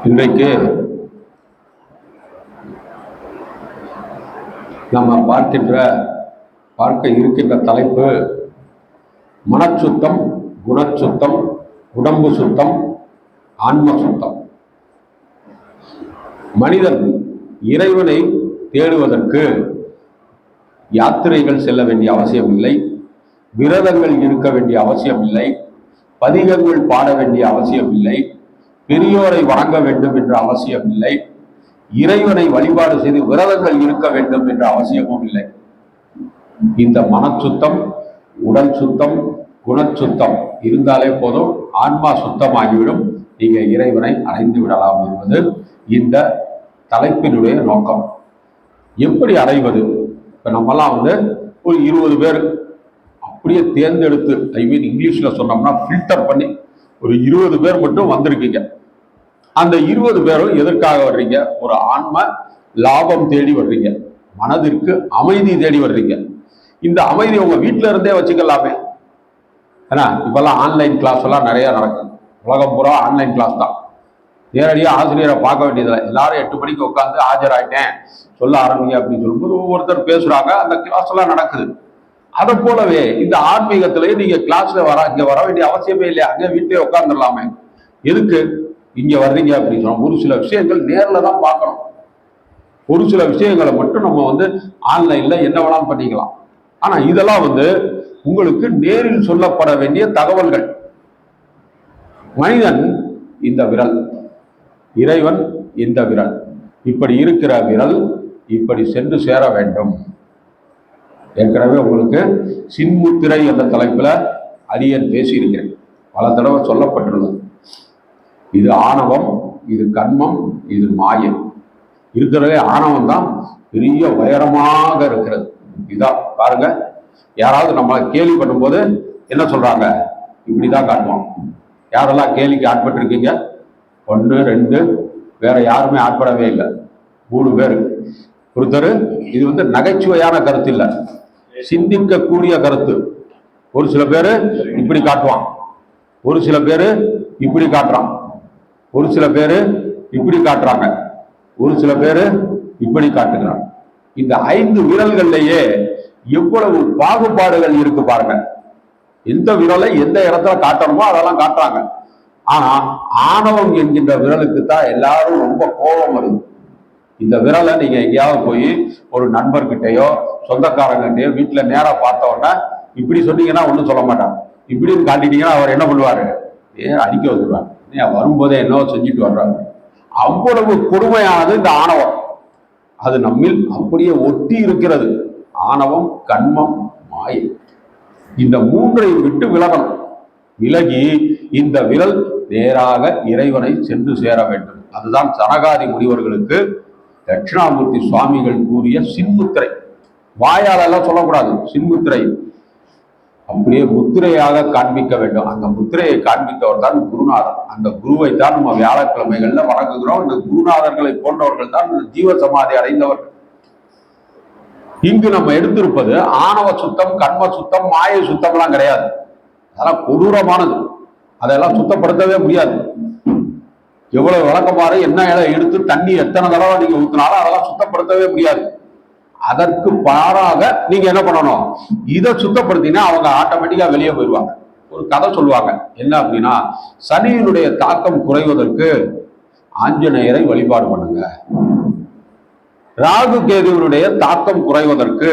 இன்றைக்கு நம்ம பார்க்க இருக்கின்ற தலைப்பு மனச்சுத்தம், குணச்சுத்தம், உடம்பு சுத்தம், ஆன்ம சுத்தம். மனிதன் இறைவனை தேடுவதற்கு யாத்திரைகள் செல்ல வேண்டிய அவசியம் இல்லை, விரதங்கள் இருக்க வேண்டிய அவசியம் இல்லை, பதிகங்கள் பாட வேண்டிய அவசியம் இல்லை, பெரியோரை வணங்க வேண்டும் என்ற அவசியம் இல்லை, இறைவனை வழிபாடு செய்து விரதங்கள் இருக்க வேண்டும் என்ற அவசியமும் இல்லை. இந்த மனச்சுத்தம், உடல் சுத்தம், குணச்சுத்தம் இருந்தாலே போதும், ஆன்மா சுத்தமாகிவிடும், நீங்க இறைவனை அடைந்து விடலாம் என்பது இந்த தலைப்பினுடைய நோக்கம். எப்படி அடைவது? இப்ப நம்மலாம் ஒரு 20 பேர் அப்படியே தேர்ந்தெடுத்து, இங்கிலீஷ்ல சொன்னோம்னா ஃபில்டர் பண்ணி ஒரு 20 பேர் மட்டும் வந்திருக்கீங்க. அந்த 20 பேரும் எதற்காக வர்றீங்க? ஒரு ஆன்ம லாபம் தேடி வர்றீங்க, மனதிற்கு அமைதி தேடி வர்றீங்க. இந்த அமைதி உங்க வீட்டில இருந்தே வச்சுக்கலாமே. ஏன்னா இப்பெல்லாம் ஆன்லைன் கிளாஸ் எல்லாம் நிறைய நடக்குது. உலகம் பூரா ஆன்லைன் கிளாஸ் தான். நேரடியாக ஆசிரியரை பார்க்க வேண்டியதில்லை. எல்லாரும் 8 மணிக்கு உட்காந்து ஆஜராயிட்டேன் சொல்ல ஆரம்பிங்க அப்படின்னு சொல்லும்போது ஒவ்வொருத்தர் பேசுறாங்க, அந்த கிளாஸ் எல்லாம் நடக்குது. அதை போலவே இந்த ஆன்மீகத்திலேயே நீங்க கிளாஸ்ல இங்க வர வேண்டிய அவசியமே இல்லையா? அங்கே வீட்டிலே உட்காந்துடலாமே. எதுக்கு இங்க வர்றீங்க அப்படின்னு சொன்னா, ஒரு சில விஷயங்கள் நேர்ல தான் பார்க்கணும். ஒரு சில விஷயங்களை மட்டும் நம்ம ஆன்லைன்ல என்ன வேணாலும் பண்ணிக்கலாம். ஆனா இதெல்லாம் உங்களுக்கு நேரில் சொல்லப்பட வேண்டிய தகவல்கள். மனிதன் இந்த விரல், இறைவன் இந்த விரல், இப்படி இருக்கிற விரல் இப்படி சென்று சேர வேண்டும். ஏற்கனவே உங்களுக்கு சின்முத்திரை என்ற தலைப்புல அடியன் பேசியிருக்கிறேன், பல தடவை சொல்லப்பட்டுள்ளது. இது ஆணவம், இது கண்மம், இது மாயம். இருக்கிறதே ஆணவம் தான் பெரிய உயரமாக இருக்கிறது. இதான் பாருங்க, யாராவது நம்ம கேலி பண்ணும்போது என்ன சொல்றாங்க? இப்படிதான் காட்டுவோம். யாரெல்லாம் கேலிக்கு ஆட்பட்டிருக்கீங்க? 1 2, வேற யாருமே ஆட்படவே இல்லை. 3 பேர் ஒருத்தர். இது நகைச்சுவையான கருத்து இல்லை, சிந்திக்கக்கூடிய கருத்து. ஒரு சில பேரு இப்படி காட்டுவான், ஒரு சில பேரு இப்படி காட்டுறான், ஒரு சில பேரு இப்படி காட்டுறாங்க, ஒரு சில பேரு இப்படி காட்டுகிறாங்க. இந்த 5 விரல்கள்லயே எவ்வளவு பாகுபாடுகள் இருக்கு பாருங்க. எந்த விரலை எந்த இடத்துல காட்டணுமோ அதெல்லாம் காட்டுறாங்க. ஆனா ஆணவம் என்கின்ற விரலுக்கு தான் எல்லாரும் ரொம்ப கோபம் வருது. இந்த விரலை நீங்க எங்கேயாவது போய் ஒரு நண்பர்கிட்டயோ சொந்தக்காரங்கிட்டயோ வீட்டுல நேரா பார்த்த உடனே இப்படி சொன்னீங்கன்னா ஒன்றும் சொல்ல மாட்டாங்க. இப்படின்னு காட்டிட்டீங்கன்னா அவர் என்ன பண்ணுவாரு? அடிக்க வந்துடுவார். வரும்போதே என்னவோ செஞ்சுட்டு வர்றாங்க. அவ்வளவு கொடுமையானது இந்த ஆணவம். அது நம்மில் அப்படியே ஒட்டி இருக்கிறது. ஆணவம், கண்மம், மாயை. இந்த 3ஐயும் விட்டு விலகணும். விலகி இந்த விரல் நேராக இறைவனை சென்று சேர வேண்டும். அதுதான் சனகாதி முனிவர்களுக்கு தட்சிணாமூர்த்தி சுவாமிகள் கூறிய சின்முத்திரை. வாயாலெல்லாம் சொல்லக்கூடாது, சின்முத்திரை அப்படியே முத்திரையாக காண்பிக்க வேண்டும். அந்த முத்திரையை காண்பித்தவர் தான் குருநாதர். அந்த குருவை தான் நம்ம வியாழக்கிழமைகள்ல வணங்குகிறோம். இந்த குருநாதர்களை போன்றவர்கள் தான் ஜீவ சமாதி அடைந்தவர்கள். இங்கு நம்ம எடுத்திருப்பது ஆணவ சுத்தம், கண்ம சுத்தம், மாய சுத்தம் எல்லாம் கிடையாது. அதெல்லாம் கொடூரமானது. அதெல்லாம் சுத்தப்படுத்தவே முடியாது. எவ்வளவு விளக்கமாறு என்ன எடுத்து தண்ணி எத்தனை தடவை நீங்க ஊத்தினாலும் அதெல்லாம் சுத்தப்படுத்தவே முடியாது. அதற்கு பாராக நீங்க என்ன பண்ணணும்? இதை சுத்தப்படுத்தினா அவங்க ஆட்டோமேட்டிக்கா வெளியே போயிடுவாங்க. ஒரு கதை சொல்லுவாங்க, என்ன அப்படின்னா, சனியினுடைய தாக்கம் குறைவதற்கு ஆஞ்சநேயரை வழிபாடு பண்ணுங்க, ராகு கேதுவனுடைய தாக்கம் குறைவதற்கு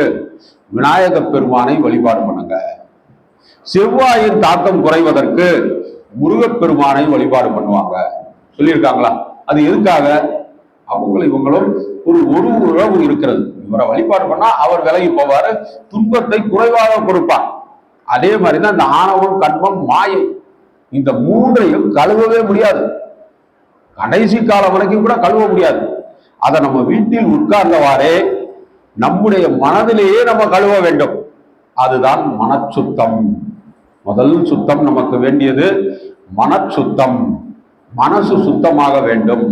விநாயக பெருமானை வழிபாடு பண்ணுங்க, செவ்வாயின் தாக்கம் குறைவதற்கு முருகப்பெருமானை வழிபாடு பண்ணுவாங்க சொல்லியிருக்காங்களா? அது எதுக்காக? இவங்களும் ஒரு உறவு இருக்கிறது. இவரை வழிபாடு பண்ணா அவர் விலகி போவாரு, துன்பத்தை குறைவாக கொடுப்பார். அதே மாதிரிதான் இந்த ஆணவம், கண்மம், மாயை, இந்த 3ஐயும் கழுவவே முடியாது. கடைசி காலம் வரைக்கும் கூட கழுவ முடியாது. அதை நம்ம வீட்டில் உட்கார்ந்தவாறே நம்முடைய மனதிலேயே நம்ம கழுவ வேண்டும். அதுதான் மனச்சுத்தம். முதல் சுத்தம் நமக்கு வேண்டியது மனச்சுத்தம். மனசு சுத்தமாக வேண்டும்.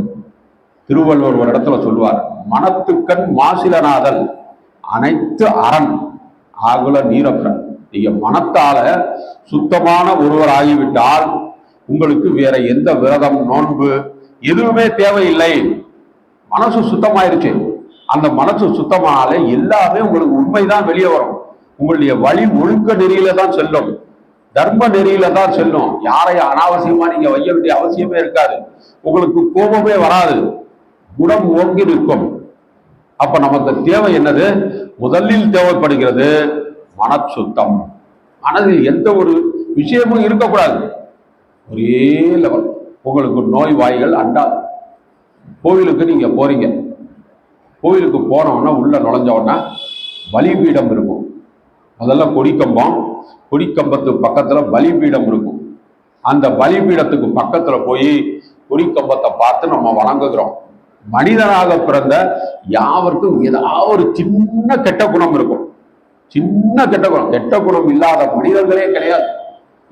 திருவள்ளுவர் ஒரு இடத்துல சொல்லுவார், மனத்துக்கண் மாசிலனாதல் அனைத்து அரண் ஆகுல நீரப்பன். நீங்க மனத்தால சுத்தமான ஒருவர் ஆகிவிட்டால் உங்களுக்கு வேற எந்த விரதம், நோன்பு எதுவுமே தேவையில்லை. மனசு சுத்தமாயிருச்சு. அந்த மனசு சுத்தமானாலே எல்லாமே உங்களுக்கு உண்மைதான் வெளியே வரும். உங்களுடைய வழி ஒழுக்க நெறியில தான் செல்லும், தர்ம நெறியில தான் செல்லும். யாரையும் அனாவசியமா நீங்க வைய வேண்டிய அவசியமே இருக்காது. உங்களுக்கு கோபமே வராது, குணம் ஓங்கி நிற்கும். அப்ப நமக்கு தேவை என்னது? முதலில் தேவைப்படுகிறது மன சுத்தம். மனதில் எந்த ஒரு விஷயமும் இருக்கக்கூடாது, ஒரே லெவல். உங்களுக்கு நோய் வாய்கள் அண்டாது. கோவிலுக்கு நீங்க போறீங்க, கோவிலுக்கு போனோம்னா உள்ள நுழைஞ்சோன்னா பலிபீடம் இருக்கும். முதல்ல கொடிக்கம்பம், கொடிக்கம்பத்துக்கு பக்கத்துல பலிபீடம் இருக்கும். அந்த பலிபீடத்துக்கு பக்கத்துல போய் கொடிக்கம்பத்தை பார்த்து நம்ம வணங்குகிறோம். மனிதனாக பிறந்த யாவருக்கும் ஏதாவது ஒரு சின்ன கெட்ட குணம் இருக்கும். சின்ன கெட்ட குணம், கெட்ட குணம் இல்லாத மனிதர்களே கிடையாது.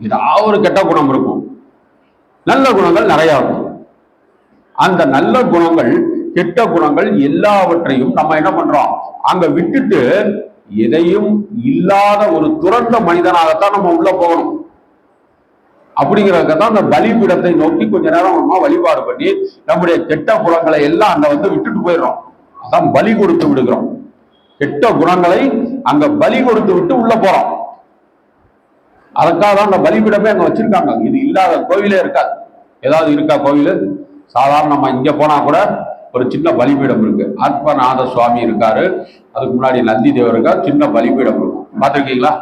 ஏதாவது ஒரு கெட்ட குணம் இருக்கும். நல்ல குணங்கள் நிறைய இருக்கும். அந்த நல்ல குணங்கள் கெட்ட குணங்கள் எல்லாவற்றையும் நம்ம என்ன பண்றோம், அங்க விட்டுட்டு எதையும் இல்லாத ஒரு துறந்த மனிதனாகத்தான் நம்ம உள்ள போகணும். அப்படிங்கிறதுதான் அந்த பலிபீடத்தை நோக்கி கொஞ்ச நேரம் நம்ம வழிபாடு பண்ணி நம்முடைய கெட்ட குணங்களை எல்லாம் அங்க விட்டுட்டு போயிடுறோம். அதான் பலி கொடுத்து விடுகிறோம். கெட்ட குணங்களை அங்க பலி கொடுத்து விட்டு உள்ள போறோம். அதுக்காக தான் அந்த பலிபீடமே அங்க வச்சிருக்காங்க. இது இல்லாத கோவிலே இருக்காது. ஏதாவது இருக்கா கோவில்? சாதாரண நம்ம இங்க போனா கூட ஒரு சின்ன பலிபீடம் இருக்கு. ஆத்மநாத சுவாமி இருக்காரு, அதுக்கு முன்னாடி நந்தி தேவர் இருக்கார், சின்ன பலிபீடம் இருக்கும். பார்த்துருக்கீங்களா?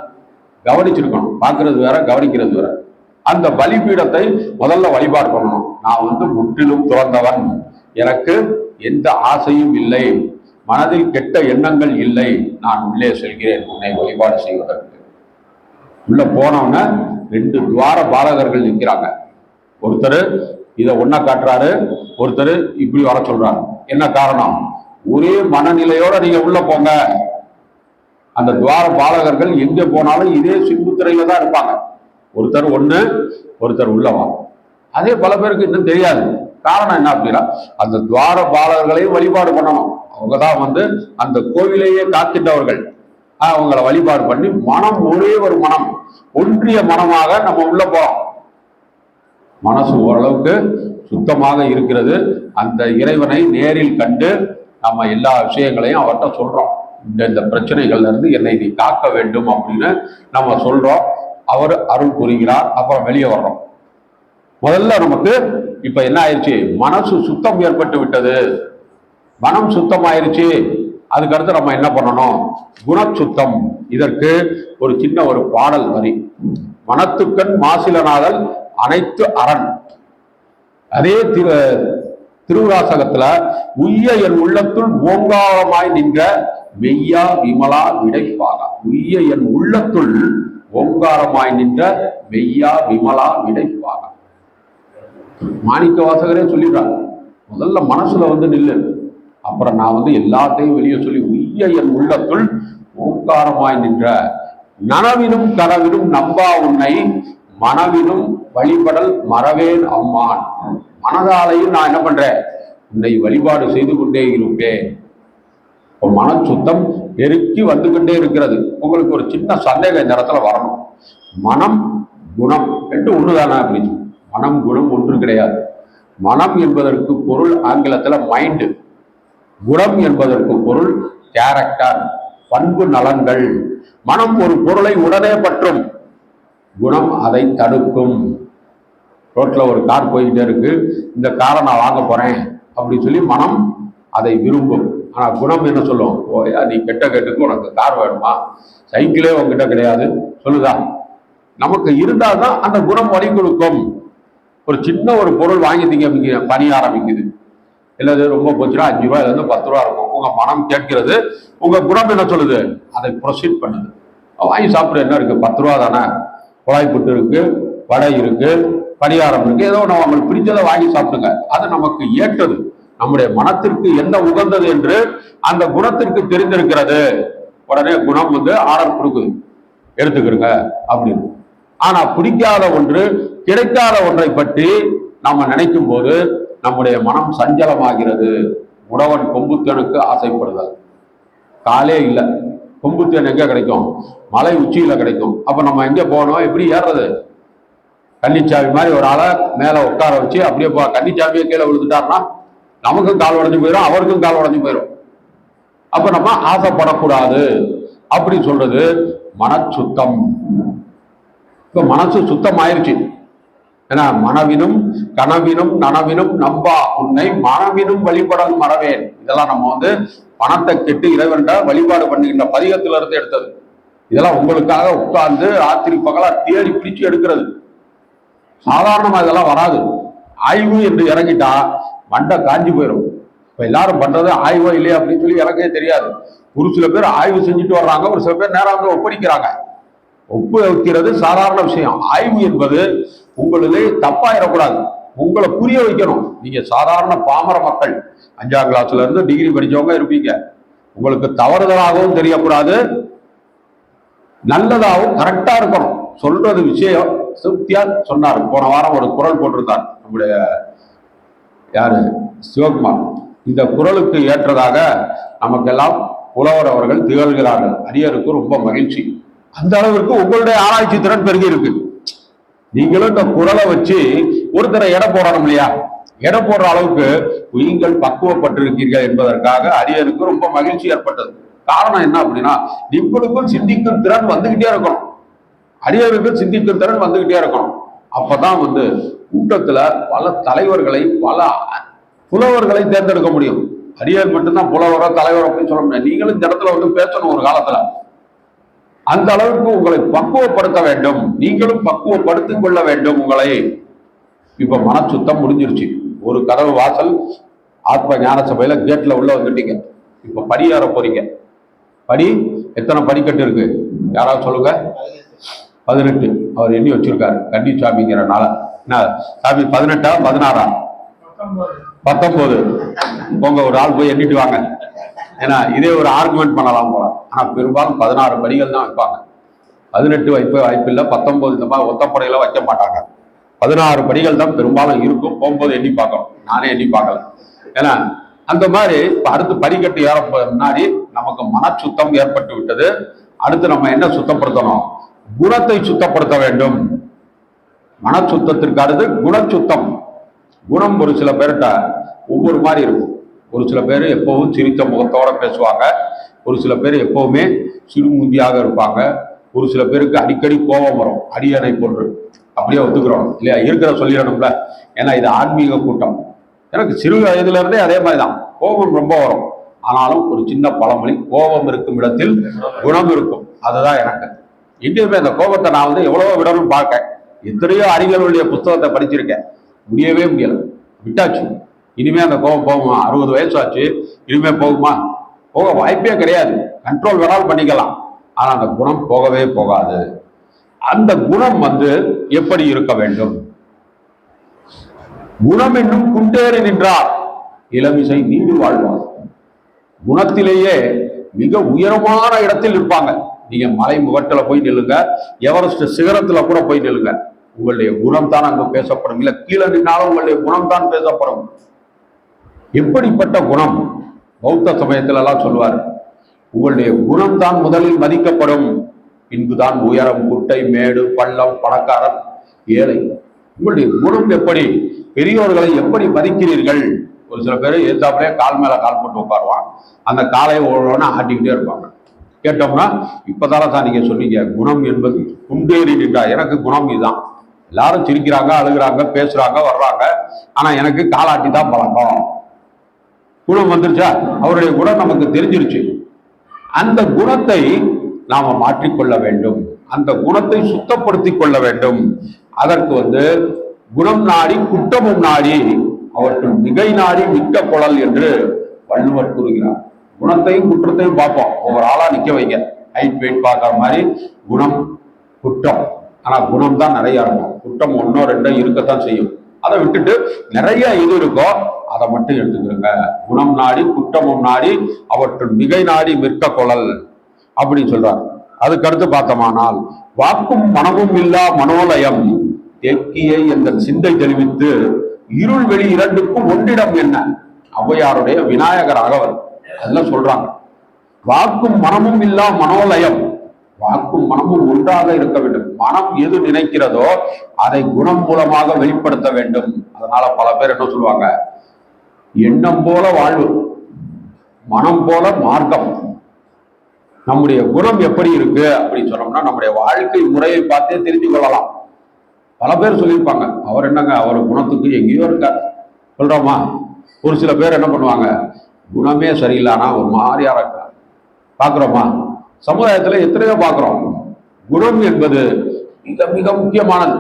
கவனிச்சிருக்கணும். பார்க்கறது வேற, கவனிக்கிறது வேற. அந்த பலிபீடத்தை முதல்ல வழிபாடு பண்ணணும். நான் முற்றிலும் துறந்தவன், எனக்கு எந்த ஆசையும் இல்லை, மனதில் கெட்ட எண்ணங்கள் இல்லை, நான் உள்ளே செல்கிறேன் உன்னை வழிபாடு செய்வதற்கு. உள்ள போனவன 2 துவார பாலகர்கள் நிற்கிறாங்க. ஒருத்தர் இதை ஒன்னா காட்டுறாரு, ஒருத்தர் இப்படி வர சொல்றாரு. என்ன காரணம்? ஒரே மனநிலையோட நீங்க உள்ள போங்க. அந்த துவார பாலகர்கள் எங்க போனாலும் இதே சின்புத்திரையில தான் இருப்பாங்க. ஒருத்தர் ஒண்ணு, ஒருத்தர் உள்ளவா. அதே பல பேருக்கு இன்னும் தெரியாது. காரணம் என்ன அப்படின்னா, அந்த துவார பாலகர்களையும் வழிபாடு பண்ணணும். அவங்கதான் அந்த கோவிலையே காக்கின்றவர்கள். அவங்களை வழிபாடு பண்ணி மனம் ஒரே ஒரு மனம், ஒன்றிய மனமாக நம்ம உள்ள போறோம். மனசு ஓரளவுக்கு சுத்தமாக இருக்கிறது. அந்த இறைவனை நேரில் கண்டு நம்ம எல்லா விஷயங்களையும் அவர்கிட்ட சொல்றோம். இந்த பிரச்சனைகள்ல இருந்து என்னை நீ காக்க வேண்டும் அப்படின்னு நம்ம சொல்றோம். அவர் அருள் புரிகிறார். அப்புறம் வெளியே வர்றோம். முதல்ல நமக்கு இப்ப என்ன ஆயிடுச்சு? மனசு சுத்தம் ஏற்பட்டு விட்டது, மனம் சுத்தமாயிருச்சு. அதுக்கடுத்து நம்ம என்ன பண்ணணும்? குணச்சுத்தம். இதற்கு ஒரு சின்ன ஒரு பாடல் வரி. மனத்துக்கண் மாசிலனாதல் அனைத்து அரண். அதே திருவாசகத்துல உய்ய என் உள்ளத்துள் ஓங்காரமாய் நின்ற மெய்யா விமலா விடைப்பாகா. உய்ய என் உள்ளத்துள் ஓங்காரமாய் நின்ற மெய்யா விமலா விடைப்பாகா. மாணிக்க வாசகரே சொல்லிடுறாங்க, முதல்ல மனசுல நில்லு, அப்புறம் நான் எல்லாத்தையும் வெளியே சொல்லி உய்ய என் உள்ளத்துள் ஓங்காரமாய் நின்ற நனவினும் கனவினும் நம்பா உன்னை மனவினும் வழிபடல் மறவேன் அம்மான். மனதாலையும் நான் என்ன பண்றேன்? உன்னை வழிபாடு செய்து கொண்டே இருப்பேன். மன சுத்தம் பெருக்கி வந்துகிட்டே இருக்கிறது. உங்களுக்கு ஒரு சின்ன சந்தேகம் இந்த இடத்துல வரணும். மனம் குணம் என்று ஒண்ணுதானே அப்படின்னு? மனம் குணம் ஒன்று கிடையாது. மனம் என்பதற்கு பொருள் ஆங்கிலத்துல மைண்டு, குணம் என்பதற்கு பொருள் கேரக்டர், பண்பு நலன்கள். மனம் ஒரு பொருளை உடனே பற்றும், குணம் அதை தடுக்கும். ரோட்ல ஒரு கார் போய்கிட்டே இருக்கு, இந்த காரை நான் வாங்க போறேன் அப்படின்னு சொல்லி மனம் அதை விரும்பும். ஆனா குணம் என்ன சொல்லும்? ஓயா நீ கெட்ட கெட்டுக்கு உனக்கு கார் வேணுமா? சைக்கிளே உங்ககிட்ட கிடையாது சொல்லுதா? நமக்கு இருந்தால்தான் அந்த குணம் வழி கொடுக்கும். ஒரு சின்ன ஒரு பொருள் வாங்கிட்டீங்க, பணிய ஆரம்பிக்குது, இல்லது ரொம்ப போச்சுன்னா 5 ரூபாயில இருந்து 10 ரூபா இருக்கும். உங்க மனம் கேட்கிறது, உங்க குணம் என்ன சொல்லுது? அதை ப்ரொசீட் பண்ணுது. வாங்கி சாப்பிட என்ன இருக்கு? 10 ரூபா தானே. குழாய் புட்டு இருக்கு, வடை இருக்கு, பணியாரம் இருக்கு, ஏதோ நம்ம அவங்களுக்கு பிடிச்சதை வாங்கி சாப்பிடுங்க. அது நமக்கு ஏற்றது, நம்முடைய மனத்திற்கு என்ன உகந்தது என்று அந்த குணத்திற்கு தெரிந்திருக்கிறது. உடனே குணம் ஆர்டர் கொடுக்குது, எடுத்துக்கிறங்க அப்படின்னு. ஆனா பிடிக்காத ஒன்று, கிடைக்காத ஒன்றை பற்றி நம்ம நினைக்கும் போது நம்முடைய மனம் சஞ்சலமாகிறது. உழவன் கொம்புத்தேனுக்கு ஆசைப்படுதல். காலே இல்லை, கொம்புத்தேன் எங்க கிடைக்கும்? மலை உச்சியில கிடைக்கும். அப்ப நம்ம எங்க போகணும்? எப்படி ஏறுறது? கன்னிச்சாமி மாதிரி ஒரு ஆளை மேல உட்கார வச்சு அப்படியே கன்னிச்சாமியை கீழே விழுந்துட்டாருன்னா நமக்கும் கால் உடஞ்சு போயிடும், அவருக்கும் கால் உடஞ்சு போயிடும். அப்ப நம்ம ஆசைப்படக்கூடாது அப்படின்னு சொல்றது மனச்சுத்தம். இப்ப மனசு சுத்தம் ஆயிருச்சு. ஏன்னா மனவினும் கனவினும் நனவினும் நம்பா உன்னை மனவினும் வழிபடல் மறவேன். இதெல்லாம் நம்ம பணத்தை கெட்டு இறைவன்ட வழிபாடு பண்ணுகின்ற பதிகத்துல இருந்து எடுத்தது. இதெல்லாம் உங்களுக்காக உட்கார்ந்து ராத்திரி பகலா தேடி பிடிச்சு எடுக்கிறது. சாதாரணமா இதெல்லாம் வராது. ஆய்வு என்று இறங்கிட்டா மண்டை காஞ்சி போயிடும். இப்ப எல்லாரும் பண்றது ஆய்வோ இல்லையா அப்படின்னு சொல்லி எனக்கே தெரியாது. ஒரு சில பேர் ஆய்வு செஞ்சுட்டு வர்றாங்க, ஒரு சில பேர் நேரம் ஒப்படைக்கிறாங்க. ஒப்பு வைக்கிறது சாதாரண விஷயம். ஆய்வு என்பது உங்களிலே தப்பாயிடக்கூடாது, உங்களை புரிய வைக்கணும். நீங்க சாதாரண பாமர மக்கள், 5ஆம் கிளாஸ்ல இருந்து டிகிரி படிச்சவங்க இருப்பீங்க. உங்களுக்கு தவறுதலாகவும் தெரியக்கூடாது, நல்லதாகவும் கரெக்டா இருக்கணும். சொல்றது விஷயம் திருப்தியா சொன்னார். போன வாரம் ஒரு குரல் போட்டிருந்தார் நம்முடைய யாரு சிவகுமார். இந்த குரலுக்கு ஏற்றதாக நமக்கெல்லாம் புலவர் அவர்கள் திகழ்கிறார்கள். அரியருக்கு ரொம்ப மகிழ்ச்சி. அந்த அளவிற்கு உங்களுடைய ஆராய்ச்சி திறன் பெருகி இருக்கு. நீங்களும் இந்த குரலை வச்சு ஒருத்தரை எடை போடணும் இல்லையா? எடை போடுற அளவுக்கு நீங்கள் பக்குவப்பட்டிருக்கீர்கள் என்பதற்காக அரியருக்கு ரொம்ப மகிழ்ச்சி ஏற்பட்டது. காரணம் என்ன அப்படின்னா, நீங்களுக்கும் சிந்திக்கும் திறன் வந்துகிட்டே இருக்கணும், அரியருக்கும் சிந்திக்கும் திறன் வந்துகிட்டே இருக்கணும். அப்பதான் கூட்டத்துல பல தலைவர்களை, பல புலவர்களை தேர்ந்தெடுக்க முடியும். அரியர் மட்டும்தான் புலவரோ தலைவர் அப்படின்னு சொல்ல முடியாது. நீங்களும் இந்த இடத்துல பேசணும் ஒரு காலத்துல. அந்த அளவுக்கு உங்களை பக்குவப்படுத்த வேண்டும், நீங்களும் பக்குவப்படுத்திக் கொள்ள வேண்டும் உங்களை. இப்ப மனச்சுத்தம் முடிஞ்சிருச்சு. ஒரு கதவு வாசல் ஆத்ம ஞான சபையில கேட்ல உள்ள வந்துட்டீங்க. இப்ப படி ஏற போறீங்க. படி எத்தனை படிக்கட்டு இருக்கு யாராவது சொல்லுங்க? 18. அவர் எண்ணி வச்சிருக்காரு கன்னிச்சாமிங்கிறனால. சாமி 18ஆ 16ஆ? 19. உங்க ஒரு ஆள் போய் எண்ணிட்டு வாங்க. ஏன்னா இதே ஒரு ஆர்குமெண்ட் பண்ணலாம் போல. ஆனா பெரும்பாலும் 16 படிகள் தான் வைப்பாங்க. 18 வாய்ப்பு இல்லை. 19 இந்த மாதிரி ஒத்தப்படையில வைக்க மாட்டாங்க. 16 படிகள் தான் பெரும்பாலும் இருக்கும். போகும்போது எண்ணி பார்க்கணும். நானே எண்ணி பார்க்கல. ஏன்னா அந்த மாதிரி அடுத்து படிக்கட்டு ஏற முன்னாடி நமக்கு மனச்சுத்தம் ஏற்பட்டு விட்டது. அடுத்து நம்ம என்ன சுத்தப்படுத்தணும்? குணத்தை சுத்தப்படுத்த வேண்டும். மனச்சுத்தத்திற்கு அடுத்து குணச்சுத்தம். குணம் ஒரு சில பேர்கிட்ட ஒவ்வொரு மாதிரி இருக்கும். ஒரு சில பேர் எப்பவும் சிரித்த முகத்தோட பேசுவாங்க, ஒரு சில பேர் எப்பவுமே சிறுமுந்தியாக இருப்பாங்க, ஒரு சில பேருக்கு அடிக்கடி கோபம் வரும். அடியனை போன்று அப்படியே ஒத்துக்கிறோம் இல்லையா? இருக்கிற சொல்லிடணும்ல. ஏன்னா இது ஆன்மீக கூட்டம். எனக்கு சிறு வயதுல இருந்தே அதே மாதிரிதான், கோபம் ரொம்ப வரும். ஆனாலும் ஒரு சின்ன பழமொழி, கோபம் இருக்கும் இடத்தில் குணம் இருக்கும். அதுதான் எனக்கு. எங்கேயுமே அந்த கோபத்தை நான் எவ்வளவோ விடணும்னு பார்க்க, எத்தனையோ அறிஞர்களுடைய புத்தகத்தை படிச்சிருக்கேன், முடியவே முடியல, விட்டாச்சு. இனிமே அந்த கோபம் போகுமா? 60 வயசு ஆச்சு, இனிமே போகுமா? போக வாய்ப்பே கிடையாது. கண்ட்ரோல் வேணாலும் பண்ணிக்கலாம், ஆனா அந்த குணம் போகவே போகாது. அந்த குணம் எப்படி இருக்க வேண்டும்? குணம் என்னும் குண்டேறி நின்றார் இளமிசை நீடு வாழ்வார். குணத்திலேயே மிக உயரமான இடத்தில் இருப்பாங்க. நீங்க மலை முகட்டில போய் நில்லுங்க, எவரெஸ்ட் சிகரத்துல கூட போய் நில்லுங்க, உங்களுடைய குணம் தான் அங்கு பேசப்படும். இல்ல கீழே நின்னாலும் உங்களுடைய குணம் தான் பேசப்படும். எப்படிப்பட்ட குணம்? பௌத்த சமயத்துல எல்லாம் சொல்லுவார், உங்களுடைய குணம் தான் முதலில் மதிக்கப்படும், பின்புதான் உயரம், குட்டை, மேடு, பள்ளம், பணக்காரன், ஏழை. உங்களுடைய குணம் எப்படி? பெரியோர்களை எப்படி மதிக்கிறீர்கள்? ஒரு சில பேர் எதிர்த்தாப்புலேயே கால் மேல கால் போட்டு உட்காருவான், அந்த காலை ஓடோன்னு ஆட்டிக்கிட்டே இருப்பாங்க. கேட்டோம்னா, இப்பதானே தான் நீங்க சொன்னீங்க குணம் என்பது குண்டேறி நின்றா. எனக்கு குணம் இதுதான். எல்லாரும் சிரிக்கிறாங்க, அழுகிறாங்க, பேசுறாங்க, வர்றாங்க, ஆனா எனக்கு காலாட்டி தான் பழக்கம். குணம் வந்துருச்சா? அவருடைய குணம் நமக்கு தெரிஞ்சிருச்சு. அந்த குணத்தை நாம மாற்றிக்கொள்ள வேண்டும், அந்த குணத்தை சுத்தப்படுத்தி கொள்ள வேண்டும். அதற்கு குணம் நாடி குற்றமும் நாடி அவற்றுள் மிகை நாடி மிக்க குழல் என்று வள்ளுவர் கூறுகிறார். குணத்தையும் குற்றத்தையும் பார்ப்போம், ஒவ்வொரு ஆளா நிக்க வைங்க, ஹைட் வெயிட் பார்க்குற மாதிரி குணம் குற்றம். ஆனா குணம் தான் நிறைய இருக்கும், குற்றம் 1 2 இருக்கத்தான் செய்யும். அதை விட்டுட்டு நிறைய இது இருக்கோ அதை மட்டும் எடுத்துக்கிறங்க. குணம் நாடி குற்றமும் நாடி அவற்றுள் மிகை நாடி மிக்க குழல் அப்படின்னு சொல்றார். அதுக்கு அடுத்து பார்த்தோமானால், வாக்கும் மனமும் இல்லா மனோலயம் தேக்கியை என்ற சிந்தை தெரிவித்து இருள் வெளி இரண்டுக்கும் ஒன்றிடம் என்ன? ஔவையாருடைய விநாயகர் அகவல் அதெல்லாம் சொல்றாங்க. வாக்கும் மனமும் இல்லா மனோலயம், வாக்கும் மனமும் ஒன்றாக இருக்க வேண்டும். மனம் எது நினைக்கிறதோ அதை குணம் மூலமாக வெளிப்படுத்த வேண்டும். அதனால பல பேர் என்ன சொல்லுவாங்க, எண்ணம் போல வாழ்வு, மனம் போல மார்க்கம். நம்முடைய குணம் எப்படி இருக்கு அப்படின்னு சொன்னோம்னா நம்முடைய வாழ்க்கை முறையை பார்த்தே தெரிஞ்சு கொள்ளலாம். பல பேர் சொல்லியிருப்பாங்க, அவர் என்னங்க அவர் குணத்துக்கு எங்கேயோ இருக்கார் சொல்றோமா. ஒரு சில பேர் என்ன பண்ணுவாங்க, குணமே சரியில்லைனா ஒரு மாதிரியா இருக்கார் பார்க்குறோமா. சமுதாயத்தில் எத்தனையோ பார்க்குறோம். குணம் என்பது மிக மிக முக்கியமானது.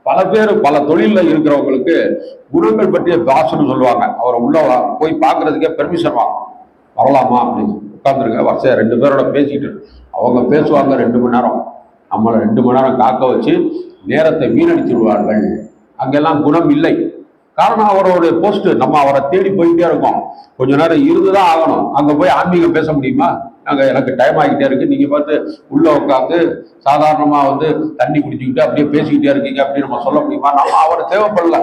பல பேர் பல தொழிலில் இருக்கிறவங்களுக்கு குணங்கள் பற்றிய பாசனம் சொல்லுவாங்க. அவரை உள்ள போய் பார்க்கறதுக்கே பெர்மிஷன் வரலாமா அப்படின்னு உட்காந்துருக்க வரிசையா 2 பேரோட பேசிக்கிட்டு அவங்க பேசுவாங்க 2 மணி நேரம். நம்மளை 2 மணி நேரம் காக்க வச்சு நேரத்தை வீணடித்து விடுவார்கள். அங்கெல்லாம் குணம் இல்லை. காரணம் அவரோட போஸ்ட், நம்ம அவரை தேடி போயிட்டே இருக்கோம். கொஞ்ச நேரம் இருந்துதான் ஆகணும். அங்க போய் ஆன்மீகம் பேச முடியுமா? அங்க எனக்கு டைம் ஆகிட்டே இருக்கு, நீங்க பார்த்து உள்ள உட்காந்து சாதாரணமா தண்ணி குடிச்சுக்கிட்டு அப்படியே பேசிக்கிட்டே இருக்கீங்க அப்படின்னு நம்ம சொல்ல முடியுமா? நம்ம அவரை தேவைப்படல,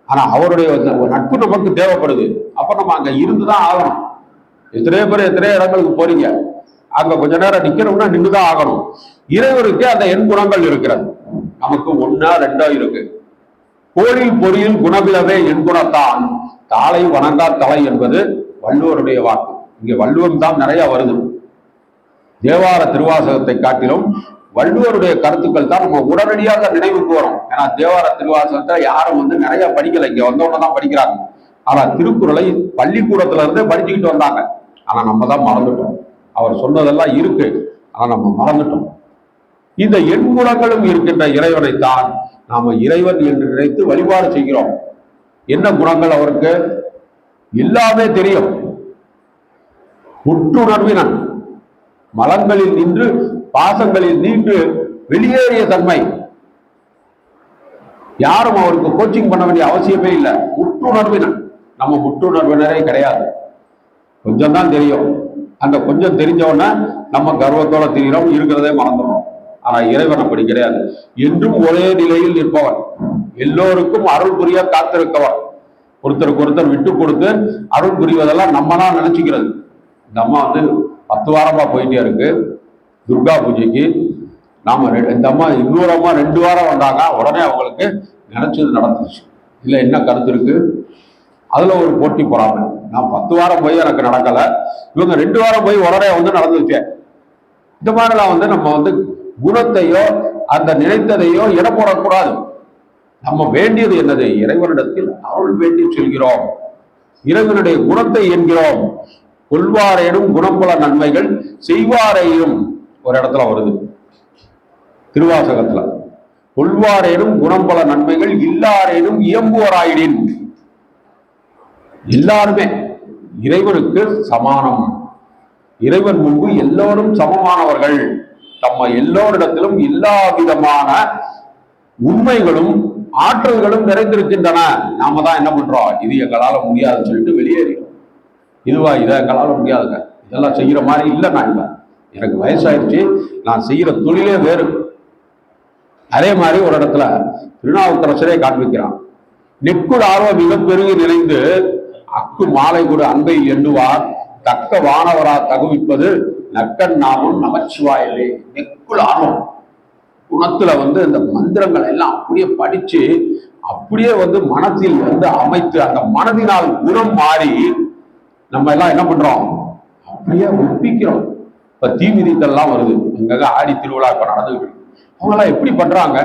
ஆனா அவருடைய நட்பு நமக்கு தேவைப்படுது. அப்ப நம்ம அங்க இருந்துதான் ஆகணும். எத்தனையோ பேர் எத்தனையோ இடங்களுக்கு போறீங்க, அங்க கொஞ்ச நேரம் நிக்கணும்னா நின்றுதான் ஆகணும். இறைவருக்கு அந்த எண் குணங்கள் இருக்கிறது, நமக்கு 1 2 இருக்கு. கோழில் பொறியில் குணவிலவே என் குணத்தான் தாளை வணங்கா தலை என்பது வள்ளுவருடைய வாக்கு. இங்க வள்ளுவம் தான் நிறைய வருது. தேவார திருவாசகத்தை காட்டிலும் வள்ளுவருடைய கருத்துக்கள் தான் நம்ம உடனடியாக நினைவுக்கு வரும். ஏன்னா தேவார திருவாசகத்தை யாரும் நிறைய படிக்கல, இங்க வந்தவங்க தான் படிக்கிறாங்க. ஆனா திருக்குறளை பள்ளிக்கூடத்துல இருந்தே படிச்சுக்கிட்டு வந்தாங்க. ஆனா நம்ம தான் மறந்துட்டோம். அவர் சொன்னதெல்லாம் இருக்கு, ஆனா நம்ம மறந்துட்டோம். இந்த எண்குணங்களும் இருக்கின்ற இறைவனைத்தான் நாம இறைவன் என்று நினைத்து வழிபாடு செய்கிறோம். என்ன குணங்கள் அவருக்கு? எல்லாமே தெரியும். உற்றுணர்வினன், மலங்களில் நின்று பாசங்களில் நீண்டு வெளியேறிய தன்மை. யாரும் அவருக்கு கோச்சிங் பண்ண வேண்டிய அவசியமே இல்லை. உற்றுணர்வினன். நம்ம முற்றுணர்வினரே கிடையாது, கொஞ்சம் தான் தெரியும். அந்த கொஞ்சம் தெரிஞ்சவன நம்ம கர்வத்தோட தெரிகிறோம், இருக்கிறதே மறந்துடும். ஆனா இறைவன் அப்படி கிடையாது. என்றும் ஒரே நிலையில் நிற்பவன், எல்லோருக்கும் அருள் புரிய காத்திருக்கவன். ஒருத்தருக்கு ஒருத்தர் விட்டு கொடுத்து அருள் புரிவதெல்லாம் நம்ம தான் நினைச்சுக்கிறது. இந்த அம்மா 10 வாரமா போயிட்டே இருக்கு துர்கா பூஜைக்கு. நாம இந்த அம்மா இன்னொரு அம்மா 2 வாரம் வந்தாங்க, உடனே அவங்களுக்கு நினைச்சது நடந்துச்சு. இல்ல என்ன கருத்து இருக்கு? அதுல ஒரு போட்டி போறாங்க. நான் 10 வாரம் போய் எனக்கு நடக்கல, இவங்க 2 வாரம் போய் உடனே நடந்துச்சு. இந்த மாதிரிலாம் நம்ம குணத்தையோ அந்த நினைத்ததையோ இடம் போடக்கூடாது. நம்ம வேண்டியது என்னது? இறைவனிடத்தில் அருள் வேண்டி செல்கிறோம், இறைவனுடைய குணத்தை என்கிறோம். கொள்வாரேனும் குணம்பல நன்மைகள் செய்வாரேனும் ஒரு இடத்துல வருது திருவாசகத்துல. கொள்வாரேனும் குணம்பல நன்மைகள் இல்லாரேனும் இயம்புவராயிடின். எல்லாருமே இறைவனுக்கு சமானம். இறைவன் முன்பு எல்லோரும் சமமானவர்கள். நம்ம எல்லோரிடத்திலும் எல்லா விதமான உண்மைகளும் ஆற்றல்களும் நிறைந்திருக்கின்றன. நாம தான் என்ன பண்றோம், இது எங்களால முடியாதுன்னு சொல்லிட்டு வெளியேறோம். இதுவா இதை எங்களால முடியாதுங்க, இதெல்லாம் செய்யற மாதிரி இல்லை, நான் இல்லை, எனக்கு வயசாயிடுச்சு, நான் செய்யற தொழிலே வேறு. அதே மாதிரி ஒரு இடத்துல திருநாவுக்கரசரே காண்பிக்கிறான். நெக்குள் ஆர்வம் மிக பெருகி நிறைந்து அக்கு மாலை கூட அன்பையில் எண்ணுவார் தக்க வானவரா தகுவிப்பது நக்கன் நாமம் நமச்சிவாயலே. நெக்குள் ஆர்வம், குணத்துல இந்த மந்திரங்களை எல்லாம் அப்படியே படிச்சு அப்படியே மனத்தில் அமைத்து அந்த மனதினால் குணம் மாறி நம்ம எல்லாம் என்ன பண்றோம், அப்படியே ஒப்பிக்கிறோம். இப்ப தீ மிதித்தெல்லாம் வருது, அங்க ஆடி திருவிழா இப்ப நடந்துகிட்டு இருக்கு. அவங்க எல்லாம் எப்படி பண்றாங்க?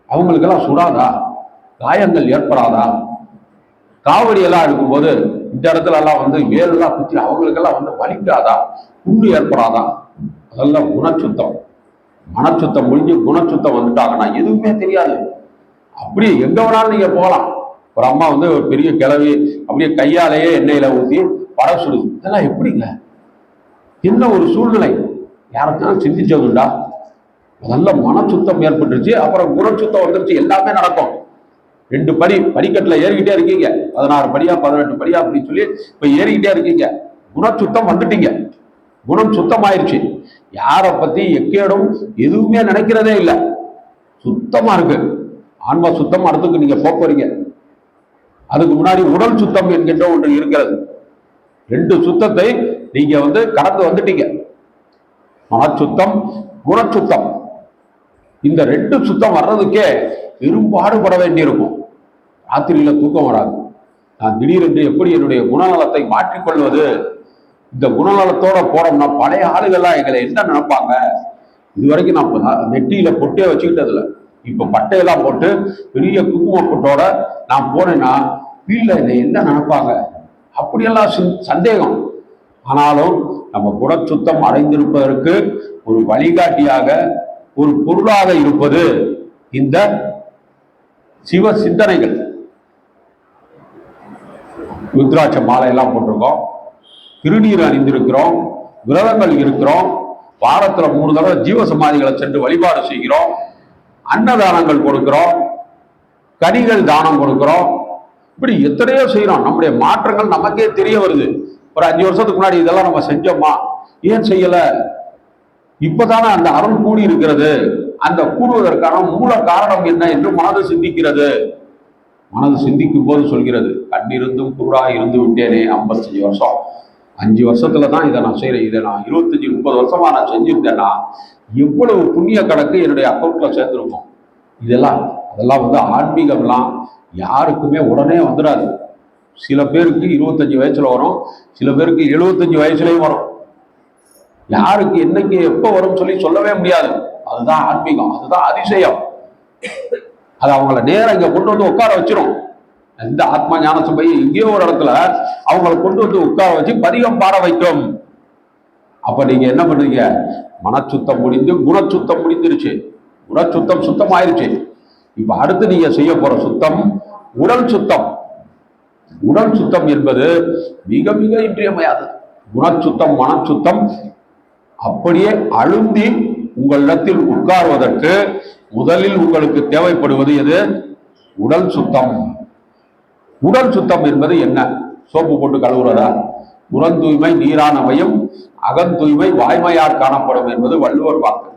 அவங்களுக்கெல்லாம் சுடாதா? காயங்கள் ஏற்படாதா? காவடி எல்லாம் இருக்கும்போது இந்த இடத்துல எல்லாம் வேலெல்லாம் குத்தி அவங்களுக்கெல்லாம் வலிக்காதா? புண்ணு ஏற்படாதா? அதெல்லாம் குணச்சுத்தம். மனச்சுத்தம் முடிஞ்சு குணச்சுத்தம் வந்துட்டாங்கன்னா எதுவுமே தெரியாது. அப்படியே எங்க வேணாலும் நீங்க போகலாம். ஒரு அம்மா ஒரு பெரிய கிளவி அப்படியே கையாலேயே எண்ணெயில ஊற்றி பட சுடுது. இதெல்லாம் எப்படிங்க? என்ன ஒரு சூழ்நிலை! யாருக்காலும் சிந்திச்சதுண்டா? அதெல்லாம் மனச்சுத்தம் ஏற்பட்டுருச்சு, அப்புறம் குணச்சுத்தம் வந்துருச்சு, எல்லாமே நடக்கும். 2 படிக்கட்டுல ஏறிக்கிட்டே இருக்கீங்க, 16 படியா 18 படியா அப்படின்னு சொல்லி இப்ப ஏறிக்கிட்டே இருக்கீங்க. குணச்சுத்தம் வந்துட்டீங்க, குணம் சுத்தமாயிருச்சு. யாரை பத்தி எக்கேடும் எதுவுமே நினைக்கிறதே இல்லை, சுத்தமா இருக்கு. ஆன்மா சுத்தம். அடுத்துக்கு நீங்க போறீங்க. அதுக்கு முன்னாடி உடல் சுத்தம் என்கின்ற ஒன்று இருக்கிறது. 2 சுத்தத்தை நீங்க கடந்து வந்துட்டீங்க. மனச்சுத்தம், குணச்சுத்தம். இந்த 2 சுத்தம் வர்றதுக்கே பெரும்பாடுபட வேண்டியிருக்கும். ராத்திரியில தூக்கம் வராது. நான் திடீரென்று எப்படி என்னுடைய குணநலத்தை மாற்றிக்கொள்வது? இந்த குணநலத்தோட போறோம்னா பழைய ஆளுகள்லாம் எங்களை என்ன நினைப்பாங்க? இதுவரைக்கும் நான் நெட்டியில பொட்டே வச்சுக்கிட்டதில்ல. இப்ப பட்டையெல்லாம் போட்டு பெரிய குங்கும பொட்டோட நான் போனேன்னா வீட்டில் என்னை என்ன நினைப்பாங்க? அப்படியெல்லாம் சந்தேகம். ஆனாலும் நம்ம குணச்சுத்தம் அடைந்திருப்பதற்கு ஒரு வழிகாட்டியாக, ஒரு பொருளாக இருப்பது இந்த சிவ சிந்தனைகள். ருத்ராட்ச மாலை எல்லாம் போட்டிருக்கோம், திருநீர் அணிந்திருக்கிறோம், விரதங்கள் இருக்கிறோம், வாரத்துல 3 தடவை ஜீவசமாதிகளை சென்று வழிபாடு செய்கிறோம், அன்னதானங்கள் கொடுக்கிறோம், கனிகள் தானம் கொடுக்கிறோம். இப்படி எத்தனையோ செய்யறோம். நம்முடைய மாற்றங்கள் நமக்கே தெரிய வருது. ஒரு 5 வருஷத்துக்கு முன்னாடி இதெல்லாம் நம்ம செஞ்சோமா, ஏன் செய்யல? இப்பதானே அந்த அருள் கூடி இருக்கிறது. அந்த கூடுவதற்கான மூல காரணம் என்ன என்று மனது சிந்திக்கிறது. மனது சிந்திக்கும் போது சொல்கிறது, கண்ணிருந்தும் குருடாக இருந்து விட்டேனே 55 வருஷம். 5 வருஷத்துல தான் இதை நான் செய்யறேன். இதை நான் 25-30 வருஷமா நான் செஞ்சிருந்தேன்னா எவ்வளவு புண்ணிய கணக்கு என்னுடைய அக்கௌண்ட்ல சேர்ந்துருக்கும். அதெல்லாம் ஆன்மீகம்லாம் யாருக்குமே உடனே வந்துடாது. சில பேருக்கு 25 வயசுல வரும், சில பேருக்கு 75 வயசுலயும் வரும். யாருக்கு என்னைக்கு எப்போ வரும் சொல்லி சொல்லவே முடியாது. அதுதான் ஆன்மீகம், அதுதான் அதிசயம். அது அவங்கள நேரம் இங்க கொண்டு வந்து உட்கார வச்சிரும். இந்த ஆத்மா ஞான சபை எங்கேயோ ஒரு இடத்துல அவங்களை கொண்டு வந்து உட்கார வச்சு பதிகம் பாட வைக்கும். அப்ப நீங்க என்ன பண்ணுவீங்க? மனச்சுத்தம் முடிந்து குணச்சுத்தம் முடிந்துருச்சு, குணச்சுத்தம் சுத்தம் ஆயிருச்சு. இப்ப அடுத்து நீங்க செய்ய போற சுத்தம் உடல் சுத்தம். உடல் சுத்தம் என்பது மிக மிக இன்றியமையாதது. குணச்சுத்தம் மனச்சுத்தம் அப்படியே அழுந்தி உங்களிடத்தில் உட்கார்வதற்கு முதலில் உங்களுக்கு தேவைப்படுவது எது? உடல் சுத்தம். உடல் சுத்தம் என்பது என்ன? சோப்பு போட்டு கழுவுறதா? புறந்தூய்மை நீரானமையும் அகந்தூய்மை வாய்மையார் காணப்படும் என்பது வள்ளுவர் வாக்கு.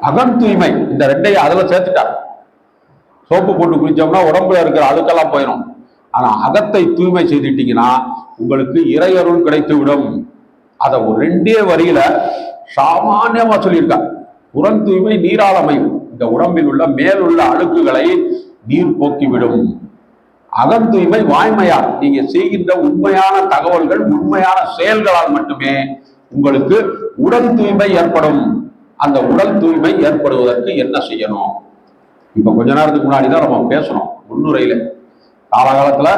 அகந்தூய்மை இந்த 2ஐயும் அதுல சேர்த்துட்டார். சோப்பு போட்டு குளிச்சோம்னா உடம்புல இருக்கிற அழுக்கெல்லாம் போயிடும். ஆனா அகத்தை தூய்மை செய்துட்டீங்கன்னா உங்களுக்கு இறையருள் கிடைத்து விடும். அதை ஒரு 2 வரியில சாமானியமா சொல்லியிருக்கார். புறந்தூய்மை நீராளமையும், இந்த உடம்பில் உள்ள மேலுள்ள அழுக்குகளை நீர் போக்கிவிடும். அகந்தூய்மை வாய்மையார், நீங்க செய்கின்ற உண்மையான தகவல்கள் உண்மையான செயல்களால் மட்டுமே உங்களுக்கு உடல் தூய்மை ஏற்படும். அந்த உடல் தூய்மை ஏற்படுவதற்கு என்ன செய்யணும்? இப்ப கொஞ்ச நேரத்துக்கு முன்னாடிதான் நம்ம பேசணும் முன்னுரையில. காலகாலத்துல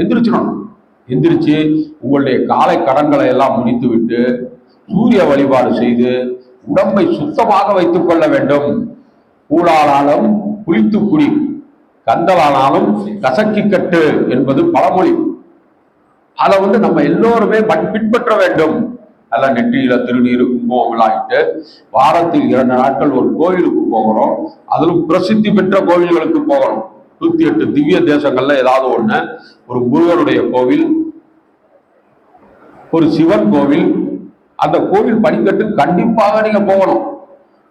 எந்திரிச்சிடணும். எந்திரிச்சு உங்களுடைய காலை கடன்களை எல்லாம் முடித்து விட்டு சூரிய வழிபாடு செய்து உடம்பை சுத்தமாக வைத்துக் கொள்ள வேண்டும். கூழானாலும் குளித்து குடி, கந்தலானாலும் கசக்கி கட்டு என்பது பழமொழி. அதை நம்ம எல்லோருமே பின்பற்ற வேண்டும். நல்ல நெற்றியில திருநீர் குங்குமம் ஆயிட்டு வாரத்தில் 2 நாட்கள் ஒரு கோயிலுக்கு போகிறோம். அதிலும் பிரசித்தி பெற்ற கோவில்களுக்கு போகணும். 108 திவ்ய தேசங்கள்ல ஏதாவது ஒண்ணு, ஒரு முருகனுடைய கோவில், ஒரு சிவன் கோவில், அந்த கோவில் படிக்கட்டு கண்டிப்பாக நீங்க போகணும்.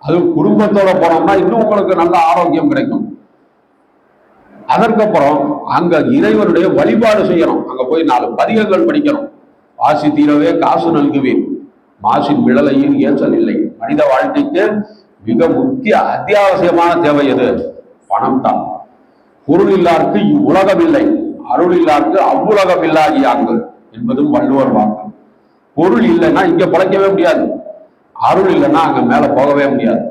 அது குடும்பத்தோட போனோம்னா இன்னும் உங்களுக்கு நல்ல ஆரோக்கியம் கிடைக்கும். அதற்கப்புறம் அங்க இறைவனுடைய வழிபாடு செய்யணும். அங்க போய் 4 பதிகங்கள் படிக்கணும். வாசி தீரவே காசு நல்குவேன், மாசின் விழலையில் ஏற்றல் இல்லை. மனித வாழ்க்கைக்கு மிக முக்கிய அத்தியாவசியமான தேவை எது? பணம் தான். பொருள் இல்லாருக்கு இவ்வுலகம் இல்லை, அருள் இல்லாருக்கு அவ்வுலகம் இல்லாகியாங்கு என்பதும் வள்ளுவர் வாக்கு. பொருள் இல்லைன்னா இங்க பிழைக்கவே முடியாது, அருள் இல்லைன்னா அங்க மேல போகவே முடியாது.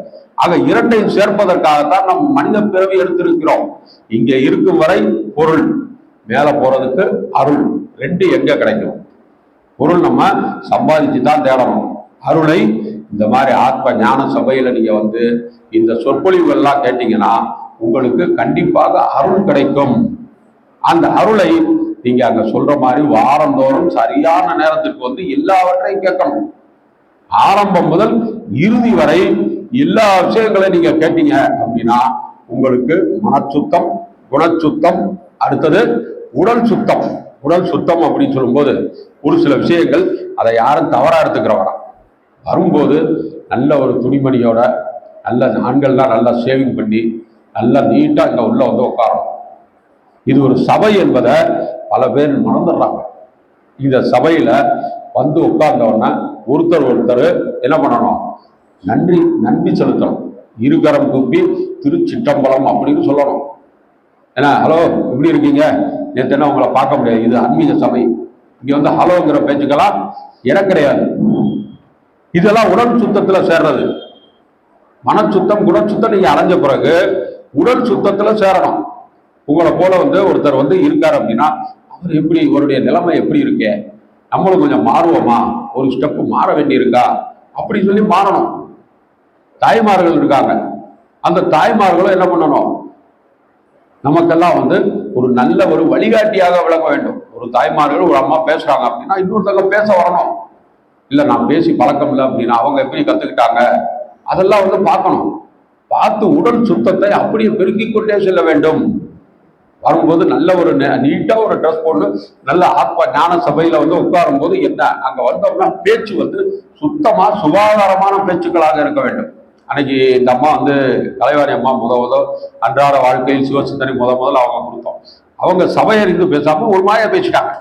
ஆக 2ஐயும் சேர்ப்பதற்காகத்தான் நம் மனித பிறவி எடுத்திருக்கிறோம். இங்க இருக்கும் வரை பொருள், மேல போறதுக்கு அருள். 2 எங்க கிடைக்கும்? பொருள் நம்ம சம்பாதிச்சு தான் தேடணும். அருளை இந்த மாதிரி ஆத்ம ஞான சபையில நீங்க இந்த சொற்பொழிவுகள்லாம் கேட்டீங்கன்னா உங்களுக்கு கண்டிப்பாக அருள் கிடைக்கும். அந்த அருளை நீங்க அங்க சொல்ற மாதிரி வாரந்தோறும் சரியான நேரத்திற்கு எல்லாவற்றையும் கேட்கணும். ஆரம்பம் முதல் இறுதி வரை எல்லா விஷயங்களையும் நீங்க கேட்டீங்க அப்படின்னா உங்களுக்கு மனச்சுத்தம், குணச்சுத்தம், அடுத்தது உடல் சுத்தம். உடல் சுத்தம் அப்படின்னு சொல்லும்போது ஒரு சில விஷயங்கள் அதை யாரும் தவறா எடுத்துக்கிறவரா. வரும்போது நல்ல ஒரு துணிமணியோட, நல்ல ஆண்கள்லாம் நல்லா ஷேவிங் பண்ணி நல்லா நீட்டா இங்க உள்ள உட்காரணும். இது ஒரு சபை என்பதை பல பேர் மறந்துடுறாங்க. இந்த சபையில உட்கார்ந்தவொன்னா ஒருத்தர் என்ன பண்ணணும்? நன்றி செலுத்தணும். இருகரம் கூப்பி திருச்சிற்றம்பலம் அப்படின்னு சொல்லணும். ஏன்னா ஹலோ எப்படி இருக்கீங்க, நேற்று என்ன உங்களை பார்க்க முடியாது, இது ஆன்மீக சபை, இங்க வந்து ஹலோங்கிற பேச்சுக்கெல்லாம் இடம் கிடையாது. இதெல்லாம் உடல் சுத்தத்துல சேர்றது. மனச்சுத்தம் குணச்சுத்தம் நீங்க அடைஞ்ச பிறகு உடல் சுத்தத்துல சேரணும். உங்களை போல வந்து ஒருத்தர் வந்து இருக்காரு அப்படின்னா அவர் எப்படி, இவருடைய நிலைமை எப்படி இருக்கே, நம்மளும் கொஞ்சம் மாறுவோமா, ஒரு ஸ்டெப்பு மாற வேண்டி இருக்கா அப்படின்னு சொல்லி மாறணும். தாய்மார்கள் இருக்காங்க, அந்த தாய்மார்களும் என்ன பண்ணணும், நமக்கெல்லாம் வந்து ஒரு நல்ல ஒரு வழிகாட்டியாக விளங்க வேண்டும். ஒரு தாய்மார்கள் ஒரு அம்மா பேசுறாங்க அப்படின்னா இன்னொருத்தங்க பேச வரணும். இல்லை நான் பேசி பழக்கம் இல்லை அப்படின்னா அவங்க எப்படி கத்துக்கிட்டாங்க, அதெல்லாம் வந்து பார்க்கணும். பார்த்து உடல் சுத்தத்தை அப்படியே பெருக்கிக் கொண்டே செல்ல வேண்டும். வரும்போது நல்ல ஒரு நீட்டா ஒரு ட்ரெஸ் போட்டு நல்ல ஆத்ம ஞான சபையில வந்து உட்காரும் போது என்ன, அங்க வந்தோம்னா பேச்சு வந்து சுத்தமா சுகாதாரமான பேச்சுக்களாக இருக்க வேண்டும். அன்னைக்கு இந்த அம்மா வந்து கலைவாணி அம்மா முதல் அன்றாட வாழ்க்கையில் சிவசிந்தனை முதல்ல அவங்க கொடுத்தோம். அவங்க சபையறிந்து பேசாம ஒரு மாயா பேசிட்டாங்க.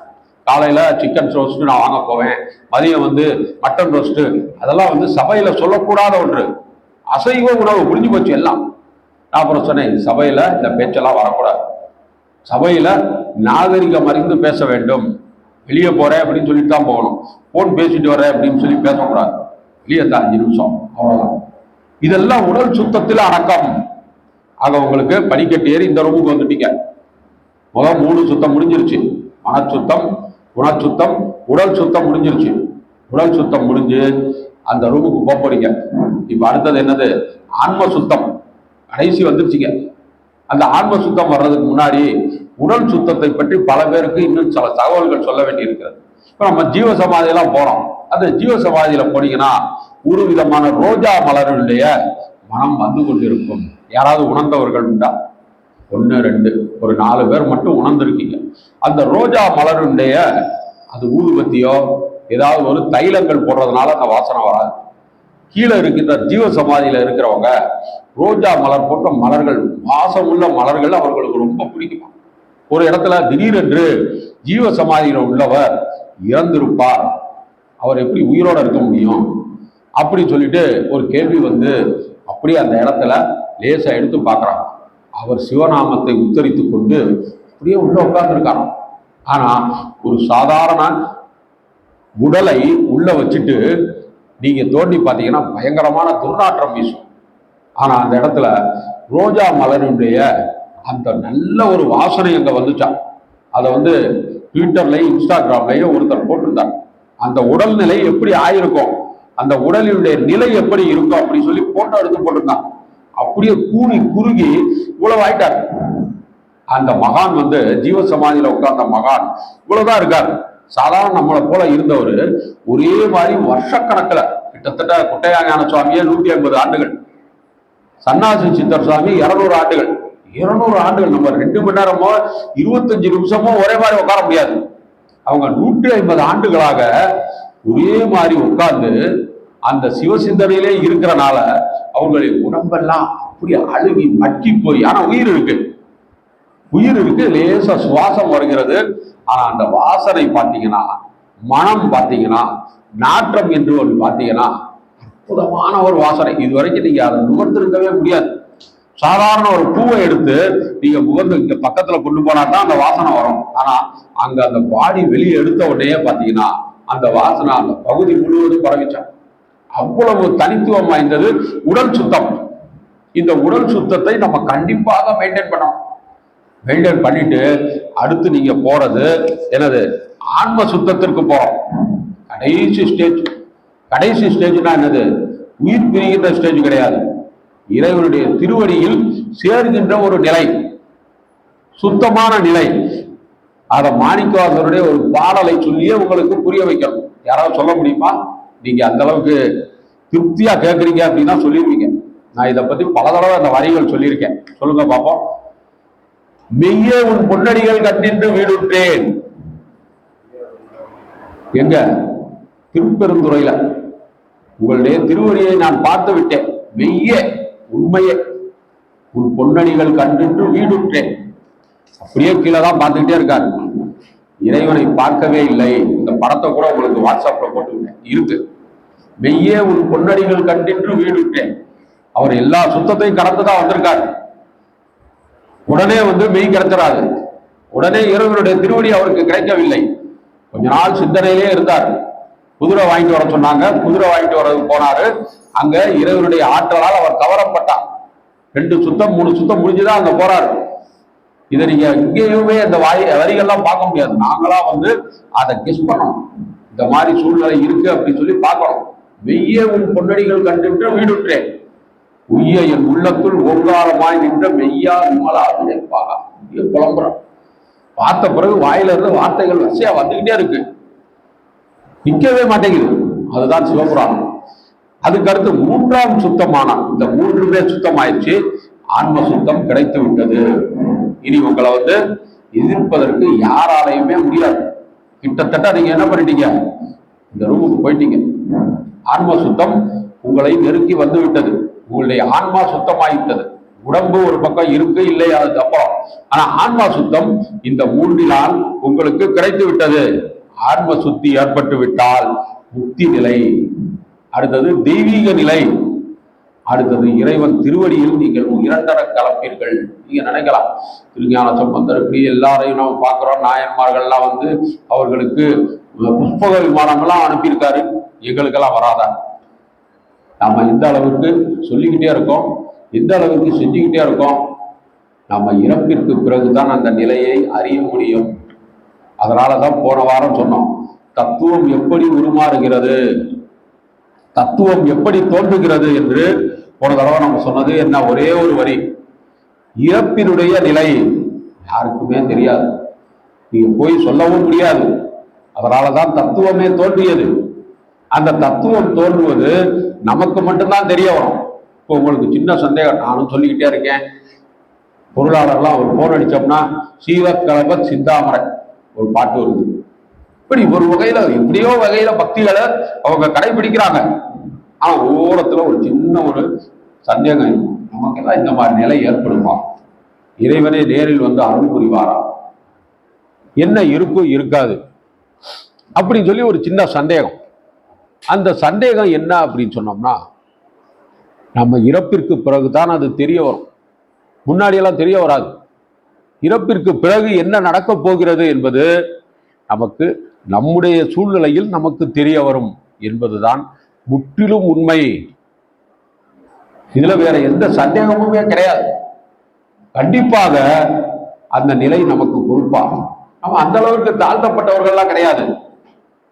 காலையில சிக்கன் ரோஸ்ட்டு நான் வாங்க போவேன், மதியம் வந்து மட்டன் ரோஸ்ட்டு, அதெல்லாம் வந்து சபையில சொல்லக்கூடாத ஒன்று. அசைவ உணவு முடிஞ்சு போச்சு எல்லாம். நான் அப்புறம் சொன்னேன், சபையில இந்த பேச்செல்லாம் வரக்கூடாது, சபையில நாகரிகம் அறிந்து பேச வேண்டும். வெளியே போறேன் அப்படின்னு சொல்லிட்டு தான் போகணும், போன் பேசிட்டு வரேன் அப்படின்னு சொல்லி பேசக்கூடாது. வெளியே தான் 5 நிமிஷம் அவ்வளவுதான். இதெல்லாம் உடல் சுத்தத்தில் அடக்கம். ஆக உங்களுக்கு படிக்கட்டு ஏறி இந்த ரூமுக்கு வந்துட்டீங்க. முதல் 3 சுத்தம் முடிஞ்சிருச்சு. மனச்சுத்தம், குணச்சுத்தம், உடல் சுத்தம் முடிஞ்சிருச்சு. உடல் சுத்தம் முடிஞ்சு அந்த ரூமுக்கு போக போறீங்க. இப்ப அடுத்தது என்னது, ஆன்ம சுத்தம். கடைசி வந்துருச்சுங்க. அந்த ஆன்ம சுத்தம் வர்றதுக்கு முன்னாடி உடல் சுத்தத்தை பற்றி பல பேருக்கு இன்னும் சில தகவல்கள் சொல்ல வேண்டி இருக்கிறது. இப்ப நம்ம ஜீவ சமாதியெல்லாம் போறோம். அந்த ஜீவ சமாதியில போனீங்கன்னா ஒரு விதமான ரோஜா மலருடைய மனம் வந்து கொண்டிருக்கும். யாராவது உணர்ந்தவர்கள் உண்டா? 1 2 ஒரு 4 பேர் மட்டும் உணர்ந்திருக்கீங்க. அந்த ரோஜா மலருடைய அது ஊதுபத்தியோ ஏதாவது ஒரு தைலங்கள் போடுறதுனால அந்த வாசனை வராது. கீழே இருக்கின்ற ஜீவ சமாதியில இருக்கிறவங்க ரோஜா மலர் போன்ற மலர்கள், வாசம் உள்ள மலர்கள் அவர்களுக்கு ரொம்ப பிடிக்குமா. ஒரு இடத்துல திடீரென்று ஜீவ சமாதியில உள்ளவர் இறந்திருப்பார், அவர் எப்படி உயிரோட இருக்க முடியும் அப்படி சொல்லிட்டு ஒரு கேள்வி வந்து அப்படியே அந்த இடத்துல லேசா எடுத்து பார்க்குறாங்க. அவர் சிவநாமத்தை உச்சரித்து கொண்டு அப்படியே உள்ள உட்கார்ந்துருக்காராம். ஆனா ஒரு சாதாரண உடலை உள்ள வச்சுட்டு நீங்க தோண்டி பார்த்தீங்கன்னா பயங்கரமான துர்நாற்றம் வீசும். ஆனா அந்த இடத்துல ரோஜா மலருடைய அந்த நல்ல ஒரு வாசனை அங்க வந்துச்சா. அதை வந்து ட்விட்டர்லயும் இன்ஸ்டாகிராம்லயும் ஒருத்தர் போட்டிருந்தார். அந்த உடல்நிலை எப்படி ஆயிருக்கும், அந்த உடலினுடைய நிலை எப்படி இருக்கும் அப்படின்னு சொல்லி போட்டோ எடுத்து போட்டிருந்தான். அப்படியே கூணி குறுகி இவ்வளவு ஆயிட்டார். அந்த மகான் வந்து ஜீவ சமாதியில உட்கார்ந்த மகான் இவ்வளவுதான் இருக்காரு. சாதாரண நம்மளை போல இருந்தவர் ஒரே மாதிரி வருஷக்கணக்கில், கிட்டத்தட்ட குட்டையா ஞான சுவாமியே 150 ஆண்டுகள், சன்னாசி சித்தர் சுவாமி 200 ஆண்டுகள். 200 ஆண்டுகள். நம்ம 2 மணி நேரமோ 25 நிமிஷமோ ஒரே மாதிரி உட்கார முடியாது. அவங்க 150 ஆண்டுகளாக ஒரே மாதிரி உட்கார்ந்து அந்த சிவசிந்தனையிலே இருக்கிறனால அவங்களுடைய உடம்பெல்லாம் அப்படி அழுகி மட்கி போய், ஆனா உயிர் இருக்கு, உயிர் இருக்கு, லேசா சுவாசம் வருகிறது. ஆனா அந்த வாசனை பார்த்தீங்கன்னா, மனம் பார்த்தீங்கன்னா, நாற்றம் என்று ஒன்று பார்த்தீங்கன்னா அற்புதமான ஒரு வாசனை. இதுவரைக்கும் நீங்க அதை நுகர்ந்திருக்கவே முடியாது. சாதாரண ஒரு பூவை எடுத்து நீங்க முகந்து இங்க பக்கத்துல கொண்டு போனா தான் அந்த வாசனை வரும். ஆனா அங்க அந்த பாடி வெளியே எடுத்த உடனே பாத்தீங்கன்னா அந்த வாசனை அந்த பகுதி முழுவதும் பரவிச்சான். அவ்வளவு தனித்துவம் வாய்ந்தது உடல் சுத்தம். இந்த உடல் சுத்தத்தை நம்ம கண்டிப்பாக மெயின்டைன் பண்ணணும். மெயின்டைன் பண்ணிட்டு அடுத்து நீங்க போறது என்னது, ஆன்ம சுத்தத்திற்கு போறோம். கடைசி ஸ்டேஜ். கடைசி ஸ்டேஜ்னா என்னது, உயிர் பிரிகின்ற ஸ்டேஜ் கிடையாது, இறைவனுடைய திருவடியில் சேர்கின்ற ஒரு நிலை, சுத்தமான நிலை. அதை மாணிக்கவாசகருடைய ஒரு பாடலை சொல்லியே உங்களுக்கு புரிய வைக்கணும். யாராவது சொல்ல முடியுமா? நீங்க அந்த அளவுக்கு திருப்தியா கேட்குறீங்க அப்படின்னா சொல்லிருவீங்க. நான் இதை பத்தி பல தடவை அந்த வரிகள் சொல்லியிருக்கேன். சொல்லுங்க பார்ப்போம். மெய்யே உன் பொன்னடிகள் கண்டின்று வீடுற்றேன். எங்க? திருப்பெருந்துறையில உங்களுடைய திருவடியை நான் பார்த்து விட்டேன். மெய்யே, உண்மையே, உன் பொன்னடிகள் கண்டின்று வீடுற்றேன். அப்படியே கீழே தான் பார்த்துக்கிட்டே இருக்காரு. இறைவனை பார்க்கவே இல்லை. இந்த படத்தை கூட உங்களுக்கு வாட்ஸ்அப்ல போட்டுவிட்டேன், இருக்கு. மெய்யே உன் பொன்னடிகள் கண்டின்று வீடுற்றேன். அவர் எல்லா சுத்தத்தையும் கடந்துதான் வந்திருக்காரு. உடனே மெய் கிடைச்சிடாது. உடனே இறைவனுடைய திருவடி அவருக்கு கிடைக்கவில்லை. கொஞ்ச நாள் சிந்தனையிலே இருந்தார். குதிரை வாங்கிட்டு வர சொன்னாங்க, குதிரை வாங்கிட்டு வர போனாரு. அங்க இறைவனுடைய ஆற்றலால் அவர் கவரப்பட்டார். 2 சுத்தம் 3 சுத்தம் முடிஞ்சுதான் அங்க போறாரு. இதை நீங்க இங்கேயுமே அந்த வரிகள்லாம் பார்க்க முடியாது. நாங்களா அதை கெஸ் பண்ணணும். இந்த மாதிரி சூழ்நிலை இருக்கு அப்படின்னு சொல்லி பார்க்கணும். மெய்யே உன் பொன்னடிகள் கண்டுவிட்டு வீடுற்றேன், உய்ய என் உள்ளத்துள் ஓங்காரமாய் நின்ற மெய்யா விமலா விளைப்பாக புலம்புறான். பார்த்த பிறகு வாயில இருந்து வார்த்தைகள் வரிசையா வந்துகிட்டே இருக்கு, நிக்கவே மாட்டேங்குது. அதுதான் சிவபுராணம். அதுக்கு அடுத்து 3ஆம் சுத்தமான இந்த 3மே சுத்தமாயிடுச்சு. ஆன்ம சுத்தம் கிடைத்து விட்டது. இனி உங்களை எதிர்ப்பதற்கு யாராலையுமே முடியாது. கிட்டத்தட்ட நீங்க என்ன பண்ணிட்டீங்க, இந்த ரூமுக்கு போயிட்டீங்க. ஆன்ம சுத்தம் உங்களை நெருக்கி வந்து விட்டது. உங்களுடைய ஆன்மா சுத்தமாயிட்டது. உடம்பு ஒரு பக்கம் இருக்கு இல்லை, அதுக்கு அப்புறம். ஆனா ஆன்மா சுத்தம் இந்த 3ஆல் உங்களுக்கு கிடைத்து விட்டது. ஆன்ம சுத்தி ஏற்பட்டு விட்டால் முக்தி நிலை, அடுத்தது தெய்வீக நிலை, அடுத்தது இறைவன் திருவடியில் நீங்கள் இரண்டர கலப்பீர்கள். நீங்க நினைக்கலாம், திருஞான சம்பந்தர் இப்படி எல்லாரையும் நம்ம பார்க்கிறோம், நாயன்மார்கள்லாம் அவர்களுக்கு புஷ்பக விமானங்கள்லாம் அனுப்பியிருக்காரு, எங்களுக்கெல்லாம் வராதா? நம்ம இந்த அளவுக்கு சொல்லிக்கிட்டே இருக்கோம், எந்த அளவுக்கு செஞ்சுக்கிட்டே இருக்கோம். நம்ம இறப்பிற்கு பிறகுதான் அந்த நிலையை அறிய முடியும். அதனாலதான் போன வாரம் சொன்னோம், தத்துவம் எப்படி உருமாறுகிறது, தத்துவம் எப்படி தோன்றுகிறது என்று. போன தடவை நம்ம சொன்னது என்ன, ஒரே ஒரு வரி, இறப்பினுடைய நிலை யாருக்குமே தெரியாது, நீங்க போய் சொல்லவும் முடியாது. அதனாலதான் தத்துவமே தோன்றியது. அந்த தத்துவம் தோன்றுவது நமக்கு மட்டும்தான் தெரிய வரும். இப்போ உங்களுக்கு சின்ன சந்தேகம், நானும் சொல்லிக்கிட்டே இருக்கேன். பொருளாளர்லாம் ஒரு போன் அடிச்சோம்னா சீவக்கலப சிந்தாமரை ஒரு பாட்டு வருது. இப்படி ஒரு வகையில எப்படியோ வகையில பக்திகளை அவங்க கடைபிடிக்கிறாங்க. ஆனா ஓரத்துல ஒரு சின்ன ஒரு சந்தேகம், நமக்கெல்லாம் இந்த மாதிரி நிலை ஏற்படுமா? இறைவனே நேரில் அருள் புரிவாரா? என்ன இருக்கும் இருக்காது அப்படின்னு சொல்லி ஒரு சின்ன சந்தேகம். அந்த சந்தேகம் என்ன அப்படின்னு சொன்னோம்னா, நம்ம இறப்பிற்கு பிறகுதான் அது தெரிய வரும். முன்னாடியெல்லாம் தெரிய வராது. இறப்பிற்கு பிறகு என்ன நடக்கப் போகிறது என்பது நமக்கு நம்முடைய சூழ்நிலையில் நமக்கு தெரிய வரும் என்பதுதான் முற்றிலும் உண்மை. இதுல வேற எந்த சந்தேகமுமே கிடையாது. கண்டிப்பாக அந்த நிலை நமக்கு கொடுப்பாகும். நம்ம அந்த அளவுக்கு தாழ்த்தப்பட்டவர்கள்லாம் கிடையாது.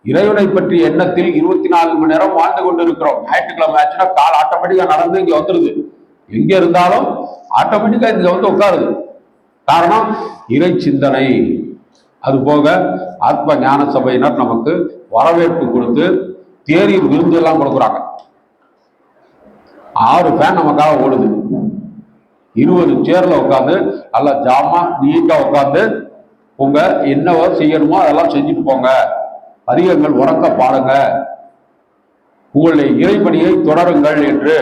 இறைவனை பற்றி எண்ணத்தில் 24 மணி நேரம் வாழ்ந்து கொண்டு இருக்கிறோம். ஞாயிற்றுக்கிழமை ஆச்சுன்னா கால் ஆட்டோமேட்டிக்கா நடந்து இங்க வந்துருது. எங்க இருந்தாலும் ஆட்டோமேட்டிக்கா இங்க உட்காருது. காரணம் இறை சிந்தனை. அது போக ஆத்ம ஞான சபையினர் நமக்கு வரவேற்பு கொடுத்து தேநீர் விருந்து எல்லாம் கொடுக்குறாங்க. 6 ஃபேன் நமக்காக ஓடுது. 20 சேர்ல உட்காந்து நல்லா ஜாமா நீட்டா உட்காந்து உங்க என்னவோ செய்யணுமோ அதெல்லாம் செஞ்சுட்டு போங்க, அதிகங்கள் உறக்க பாருங்க, உங்களுடைய இறைப்பணியை தொடருங்கள் என்று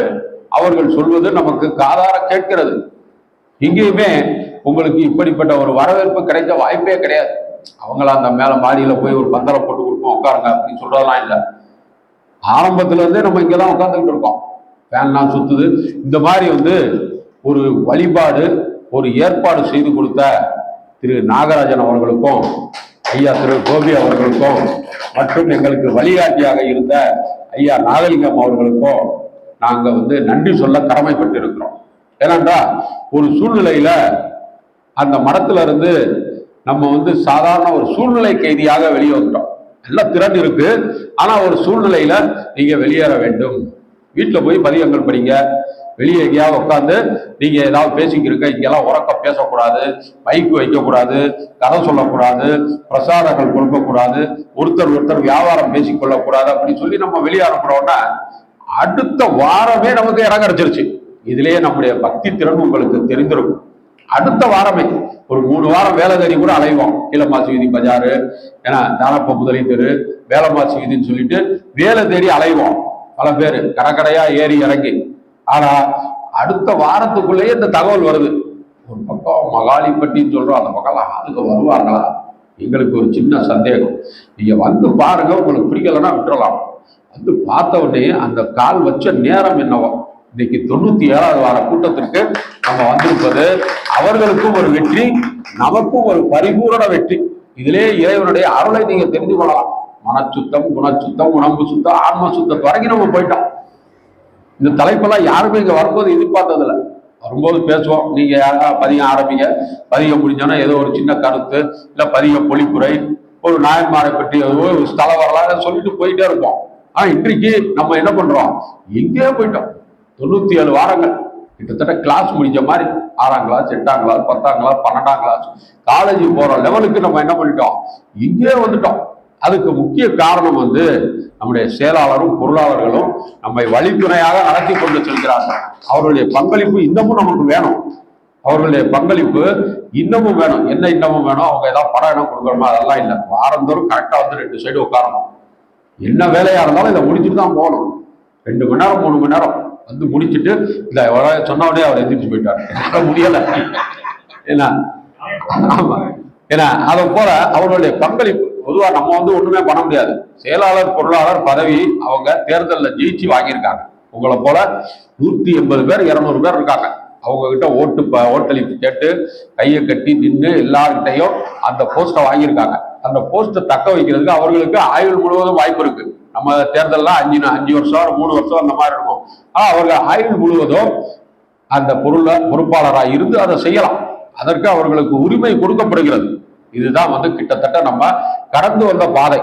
அவர்கள் சொல்வது நமக்கு காதார கேட்கிறது. இங்கேயுமே உங்களுக்கு இப்படிப்பட்ட ஒரு வரவேற்பு கிடைக்க வாய்ப்பே கிடையாது. அவங்கள அந்த மேல மாடியில போய் ஒரு பந்தலை போட்டு கொடுப்போம் உட்காருங்க அப்படின்னு சொல்றதெல்லாம் இல்லை. ஆரம்பத்துல இருந்தே நம்ம இங்கதான் உட்காந்துக்கிட்டு இருக்கோம். ஃபேன்லாம் சுத்துது. இந்த மாதிரி ஒரு வழிபாடு, ஒரு ஏற்பாடு செய்து கொடுத்த திரு நாகராஜன் அவர்களுக்கும் ஐயா திரு கோபி அவர்களுக்கும் மற்றும் எங்களுக்கு வழிகாட்டியாக இருந்த ஐயா நாகலிங்கம் அவர்களுக்கும் நாங்க நன்றி சொல்ல கடமைப்பட்டு இருக்கிறோம். ஏனென்றா ஒரு சூழ்நிலையில அந்த மடத்துல இருந்து நம்ம சாதாரண ஒரு சூழ்நிலை கைதியாக வெளியே வந்துட்டோம். நல்ல திறன் இருக்கு, ஆனா ஒரு சூழ்நிலையில நீங்க வெளியேற வேண்டும். வீட்டுல போய் பதிகங்கள் படிங்க, வெளியே எங்கேயாவது உட்காந்து நீங்க ஏதாவது பேசிக்கிறீங்க, இங்கெல்லாம் உறக்க பேசக்கூடாது, மைக்கு வைக்கக்கூடாது, கதை சொல்லக்கூடாது, பிரசாதங்கள் கொடுக்கக்கூடாது, ஒருத்தர் வியாபாரம் பேசிக்கொள்ளக்கூடாது அப்படின்னு சொல்லி நம்ம வெளியே அனுப்புறோம்னா அடுத்த வாரமே நமக்கு இடம் கிடைச்சிருச்சு. இதுலயே நம்முடைய பக்தி திறன் உங்களுக்கு தெரிந்திருக்கும். அடுத்த வாரமே ஒரு 3 வாரம் வேலை தேடி கூட அலைவோம். கீழமாசி வீதி பஜாரு, ஏன்னா தானப்ப முதலி தெரு, வேலைமாசி வீதின்னு சொல்லிட்டு வேலை தேடி அலைவோம் பல பேர் கடைக்கடையா ஏறி இறங்கி. ஆனா அடுத்த வாரத்துக்குள்ளேயே இந்த தகவல் வருது. ஒரு பக்கம் மகாலிப்பட்டின்னு சொல்றோம், அந்த பக்கம் அதுக்கு வருவாங்களா? எங்களுக்கு ஒரு சின்ன சந்தேகம். நீங்க பாருங்க, உங்களுக்கு பிடிக்கலன்னா விட்டுறலாம். பார்த்த உடனே அந்த கால் வச்ச நேரம் என்னவோ இன்னைக்கு 97வது வார கூட்டத்திற்கு நம்ம வந்திருப்பது அவர்களுக்கும் ஒரு வெற்றி, நமக்கும் ஒரு பரிபூரண வெற்றி. இதிலே இறைவனுடைய அருளை நீங்க தெரிந்து கொள்ளலாம். மனச்சுத்தம், குணச்சுத்தம், உணவு சுத்தம், ஆன்ம சுத்தம் வரைக்கும் நம்ம போயிட்டோம். இந்த தலைப்பெல்லாம் யாருமே இங்க வரும்போது எதிர்பார்த்ததில்ல. வரும்போது பேசுவோம், நீங்க யாரா பதிகம் ஆரம்பிங்க, பதிகம் முடிஞ்சோன்னா ஏதோ ஒரு சின்ன கருத்து, இல்ல பதிக பொழிப்புரை, ஒரு நாயன்மாரை பற்றி ஒரு ஸ்தல வரலாறு சொல்லிட்டு போயிட்டே இருப்போம். ஆனா இன்றைக்கு நம்ம என்ன பண்றோம், எங்கேயோ போயிட்டோம். 97 வாரங்கள் கிட்டத்தட்ட கிளாஸ் முடிஞ்ச மாதிரி, 6ஆம் கிளாஸ், 8ஆம் கிளாஸ், 10ஆம் கிளாஸ், 12ஆம் கிளாஸ், காலேஜ் போற லெவலுக்கு நம்ம என்ன பண்ணிட்டோம், இங்கே வந்துட்டோம். அதுக்கு முக்கிய காரணம் நம்முடைய செயலாளரும் பொருளாளர்களும் நம்மை வழித்துணையாக நடத்தி கொண்டு செல்கிறார்கள். அவர்களுடைய பங்களிப்பு இன்னமும் நமக்கு வேணும். அவர்களுடைய பங்களிப்பு இன்னமும் வேணும். என்ன இன்னமும் வேணும், அவங்க ஏதாவது படம் இடம் கொடுக்கணுமா, அதெல்லாம் இல்லை. வாரந்தோறும் கரெக்டா 2 சைடு உட்காரணும். என்ன வேலையா இருந்தாலும் இதை முடிச்சுட்டு தான் போகணும். 2 மணி நேரம் 3 மணி நேரம் முடிச்சுட்டு இந்த சொன்னோடனே அவர் எந்திரிச்சு போயிட்டார், முடியல. ஏன்னா ஆமா, ஏன்னா அதை போல அவர்களுடைய பங்களிப்பு. பொதுவா நம்ம ஒண்ணுமே பண்ண முடியாது. செயலாளர் பொருளாளர் பதவி அவங்க தேர்தலில் ஜெயிச்சு வாங்கியிருக்காங்க. உங்களை போல 180 பேர் 200 பேர் இருக்காங்க. அவங்க கிட்ட ஓட்டளிப்பு கேட்டு கையை கட்டி நின்று எல்லார்கிட்டையும் அந்த போஸ்டை வாங்கியிருக்காங்க. அந்த போஸ்டை தக்க வைக்கிறதுக்கு அவர்களுக்கு ஆயுள் முழுவதும் வாய்ப்பு இருக்கு. நம்ம தேர்தல்லாம் 5 வருஷம் 3 வருஷம் அந்த மாதிரி இருக்கும். அவர்கள் ஆயுள் முழுவதும் அந்த பொறுப்பாளராக இருந்து அதை செய்யலாம். அதற்கு அவர்களுக்கு உரிமை கொடுக்கப்படுகிறது. இதுதான் கிட்டத்தட்ட நம்ம கடந்து வந்த பாதை.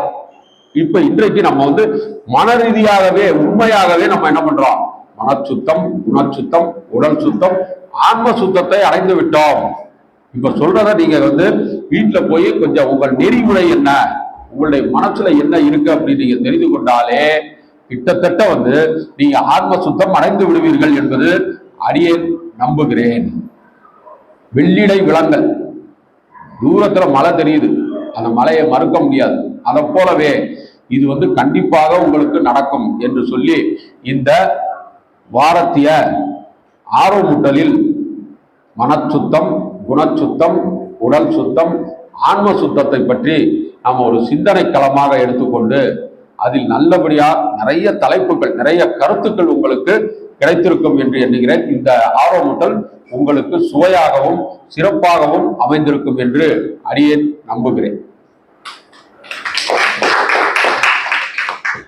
இப்ப இன்றைக்கு நம்ம மன ரீதியாகவே உண்மையாகவே நம்ம என்ன பண்றோம், மனச்சுத்தம், குணச்சுத்தம், உடல் சுத்தம், ஆன்ம சுத்தத்தை அடைந்து விட்டோம். இப்ப சொல்றத நீங்க வீட்டுல போய் கொஞ்சம் உங்கள் நெறிமுறை என்ன, உங்களுடைய மனசுல என்ன இருக்கு அப்படின்னு நீங்க தெரிந்து கொண்டாலே கிட்டத்தட்ட நீங்க ஆன்ம சுத்தம் அடைந்து விடுவீர்கள் என்பது அடியேன் நம்புகிறேன். வெள்ளிடை விலங்கல், தூரத்துல மலை தெரியுது, அந்த மலையை மறுக்க முடியாது. அதை போலவே இது கண்டிப்பாக உங்களுக்கு நடக்கும் என்று சொல்லி இந்த வாரத்திய ஆர்வமூட்டலில் மனச்சுத்தம், குணச்சுத்தம், உடல் சுத்தம், ஆன்ம சுத்தத்தை பற்றி நாம் ஒரு சிந்தனை களமாக எடுத்துக்கொண்டு அதில் நல்லபடியா நிறைய தலைப்புகள், நிறைய கருத்துக்கள் உங்களுக்கு கிடைத்திருக்கும் என்று எண்ணுகிறேன். இந்த ஆர்வமூட்டல் உங்களுக்கு சுவையாகவும் சிறப்பாகவும் அமைந்திருக்கும் என்று அடியேன் நம்புகிறேன்.